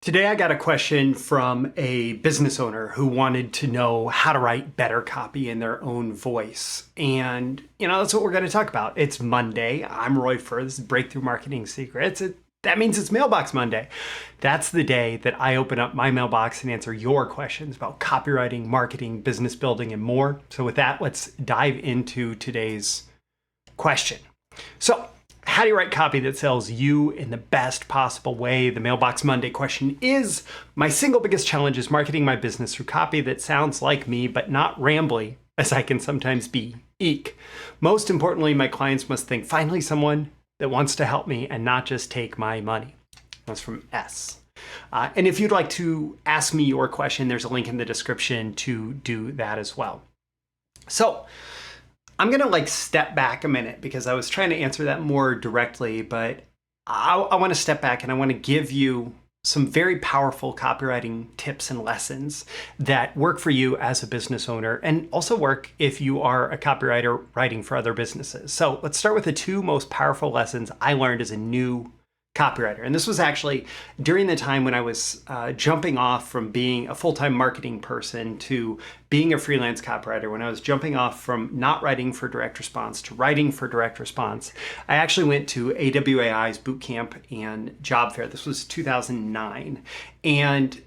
Today I got a question from a business owner who wanted to know how to write better copy in their own voice. And, that's what we're going to talk about. It's Monday. I'm Roy Furr. This is Breakthrough Marketing Secrets. That means it's Mailbox Monday. That's the day that I open up my mailbox and answer your questions about copywriting, marketing, business building, and more. So with that, let's dive into today's question. So, how do you write copy that sells you in the best possible way? The Mailbox Monday question is, my single biggest challenge is marketing my business through copy that sounds like me, but not rambly, as I can sometimes be. Eek. Most importantly, my clients must think, finally someone that wants to help me and not just take my money. That's from S. And if you'd like to ask me your question, there's a link in the description to do that as well. So, I'm going to step back a minute because I was trying to answer that more directly, but I want to step back and I want to give you some very powerful copywriting tips and lessons that work for you as a business owner and also work if you are a copywriter writing for other businesses. So let's start with the two most powerful lessons I learned as a new copywriter. And this was actually during the time when I was jumping off from being a full-time marketing person to being a freelance copywriter. When I was jumping off from not writing for direct response to writing for direct response, I actually went to AWAI's boot camp and job fair. This was 2009. And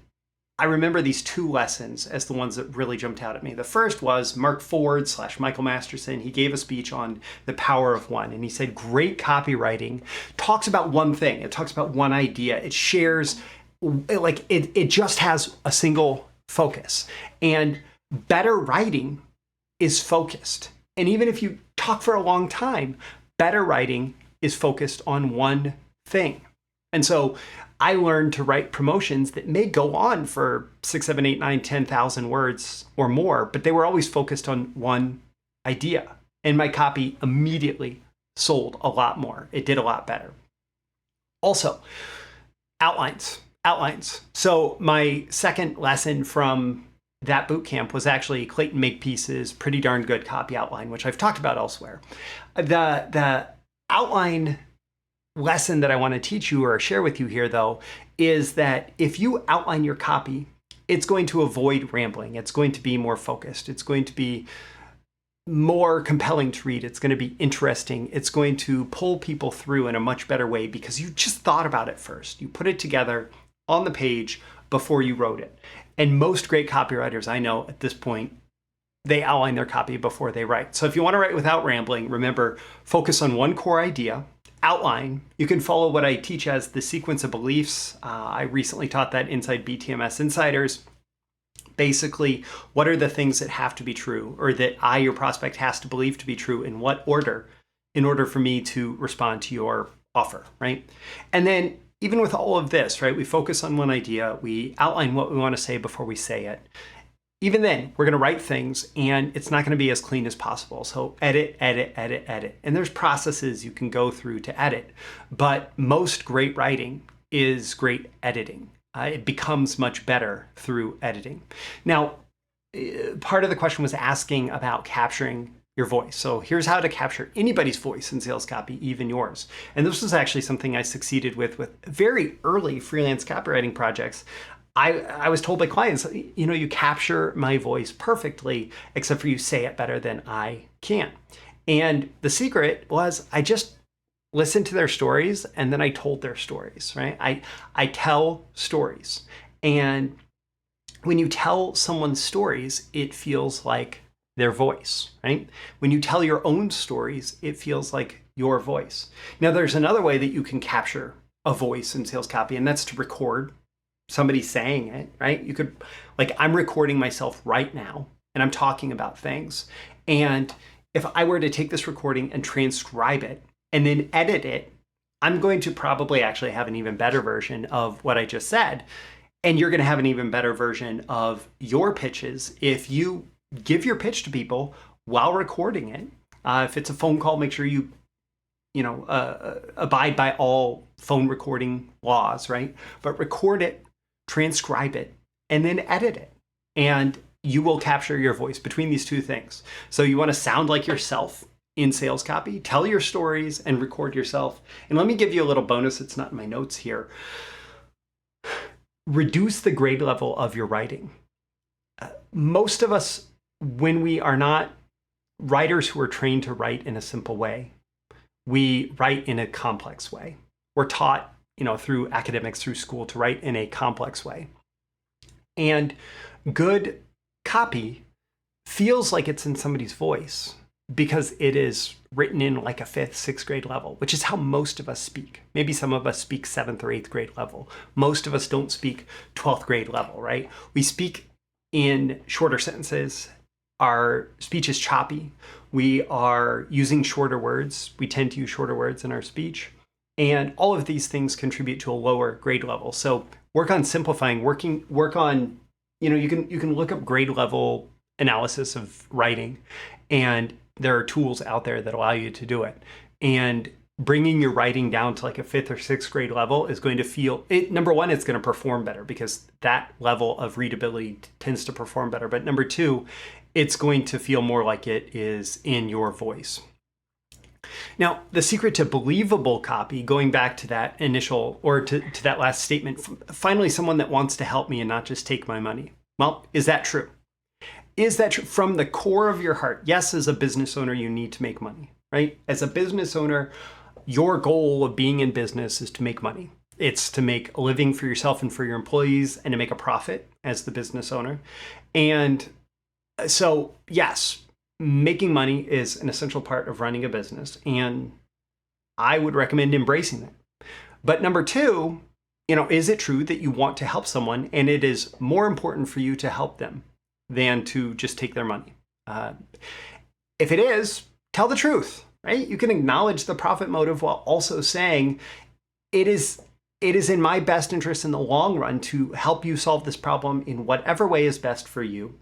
I remember these two lessons as the ones that really jumped out at me. The first was Mark Ford / Michael Masterson. He gave a speech on the power of one. And he said, great copywriting talks about one thing. It talks about one idea. It shares, it just has a single focus. And better writing is focused. And even if you talk for a long time, better writing is focused on one thing. And so I learned to write promotions that may go on for 6, 7, 8, 9, 10,000 words or more, but they were always focused on one idea. And my copy immediately sold a lot more. It did a lot better. Also, outlines. So my second lesson from that boot camp was actually Clayton Makepeace's Pretty Darn Good Copy Outline, which I've talked about elsewhere. The outline lesson that I want to teach you or share with you here, though, is that if you outline your copy, it's going to avoid rambling. It's going to be more focused. It's going to be more compelling to read. It's going to be interesting. It's going to pull people through in a much better way because you just thought about it first. You put it together on the page before you wrote it. And most great copywriters I know at this point, they outline their copy before they write. So if you want to write without rambling, remember, focus on one core idea. Outline. You can follow what I teach as the sequence of beliefs. I recently taught that inside BTMSinsiders. Basically, what are the things that have to be true or that your prospect, has to believe to be true in what order in order for me to respond to your offer, right? And then even with all of this, right, we focus on one idea, we outline what we want to say before we say it. Even then, we're going to write things and it's not going to be as clean as possible. So edit. And there's processes you can go through to edit. But most great writing is great editing. It becomes much better through editing. Now, part of the question was asking about capturing your voice. So here's how to capture anybody's voice in sales copy, even yours. And this was actually something I succeeded with very early freelance copywriting projects. I was told by clients, you capture my voice perfectly, except for you say it better than I can. And the secret was I just listened to their stories and then I told their stories, right? I tell stories. And when you tell someone's stories, it feels like their voice, right? When you tell your own stories, it feels like your voice. Now, there's another way that you can capture a voice in sales copy, and that's to record somebody saying it, right? You could, I'm recording myself right now and I'm talking about things. And if I were to take this recording and transcribe it and then edit it, I'm going to probably actually have an even better version of what I just said. And you're going to have an even better version of your pitches if you give your pitch to people while recording it. If it's a phone call, make sure you abide by all phone recording laws, right? But record it, transcribe it, and then edit it. And you will capture your voice between these two things. So you want to sound like yourself in sales copy, tell your stories, and record yourself. And let me give you a little bonus. It's not in my notes here. reduce the grade level of your writing. Most of us, when we are not writers who are trained to write in a simple way, we write in a complex way. We're taught, through academics, through school, to write in a complex way. And good copy feels like it's in somebody's voice because it is written in like a 5th, 6th grade level, which is how most of us speak. Maybe some of us speak 7th or 8th grade level. Most of us don't speak 12th grade level, right? We speak in shorter sentences. Our speech is choppy. We are using shorter words. We tend to use shorter words in our speech. And all of these things contribute to a lower grade level. So work on simplifying, work on, you can look up grade level analysis of writing, and there are tools out there that allow you to do it. And bringing your writing down to like a 5th or 6th grade level is going to feel it. Number one, it's going to perform better because that level of readability tends to perform better. But number two, it's going to feel more like it is in your voice. Now, the secret to believable copy, going back to that initial or to that last statement, finally someone that wants to help me and not just take my money. Well, is that true? Is that true from the core of your heart? Yes, as a business owner, you need to make money, right? As a business owner, your goal of being in business is to make money. It's to make a living for yourself and for your employees and to make a profit as the business owner. And so, yes, making money is an essential part of running a business, and I would recommend embracing that. But number two, is it true that you want to help someone and it is more important for you to help them than to just take their money? If it is, tell the truth, right? You can acknowledge the profit motive while also saying it is in my best interest in the long run to help you solve this problem in whatever way is best for you,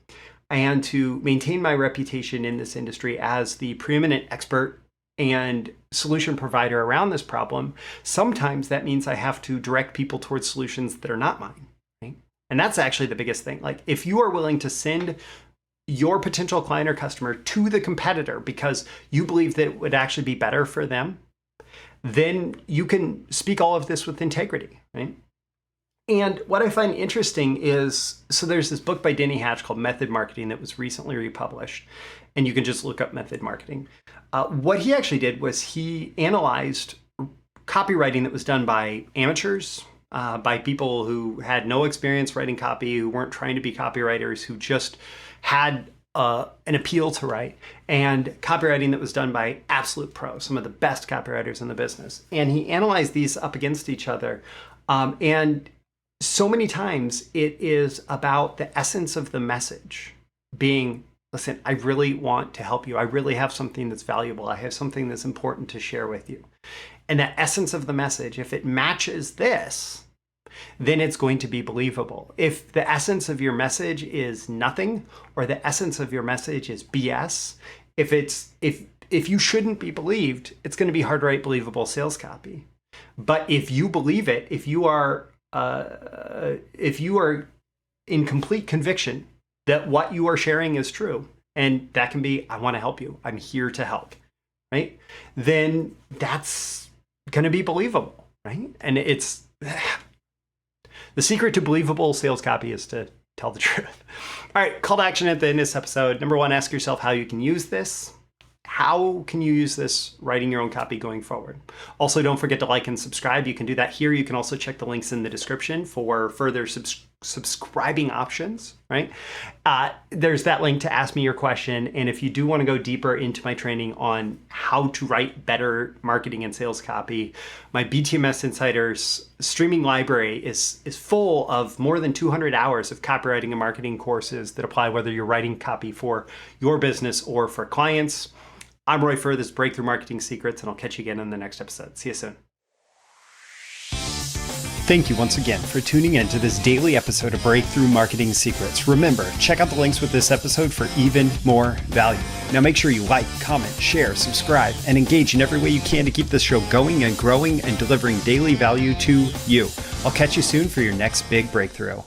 and to maintain my reputation in this industry as the preeminent expert and solution provider around this problem. Sometimes that means I have to direct people towards solutions that are not mine, right? And that's actually the biggest thing. Like, if you are willing to send your potential client or customer to the competitor because you believe that it would actually be better for them, then you can speak all of this with integrity, right? And what I find interesting is, so there's this book by Denny Hatch called Method Marketing that was recently republished, and you can just look up method marketing. What he actually did was he analyzed copywriting that was done by amateurs, by people who had no experience writing copy, who weren't trying to be copywriters, who just had an appeal to write, and copywriting that was done by absolute pros, some of the best copywriters in the business. And he analyzed these up against each other. And so many times it is about the essence of the message being, listen, I really want to help you. I really have something that's valuable. I have something that's important to share with you. And that essence of the message, if it matches this, then it's going to be believable. If the essence of your message is nothing, or the essence of your message is BS, if you shouldn't be believed, it's going to be hard to write believable sales copy. But if you believe it, if you are in complete conviction that what you are sharing is true, and that can be, I want to help you, I'm here to help, right? Then that's going to be believable, right? And it's the secret to believable sales copy is to tell the truth. All right, call to action at the end of this episode. Number one, ask yourself how you can use this. How can you use this writing your own copy going forward? Also, don't forget to like and subscribe. You can do that here. You can also check the links in the description for further subscribing options, right? There's that link to ask me your question. And if you do want to go deeper into my training on how to write better marketing and sales copy, my BTMSinsiders streaming library is full of more than 200 hours of copywriting and marketing courses that apply whether you're writing copy for your business or for clients. I'm Roy Furr, this is Breakthrough Marketing Secrets, and I'll catch you again in the next episode. See you soon. Thank you once again for tuning in to this daily episode of Breakthrough Marketing Secrets. Remember, check out the links with this episode for even more value. Now make sure you like, comment, share, subscribe, and engage in every way you can to keep this show going and growing and delivering daily value to you. I'll catch you soon for your next big breakthrough.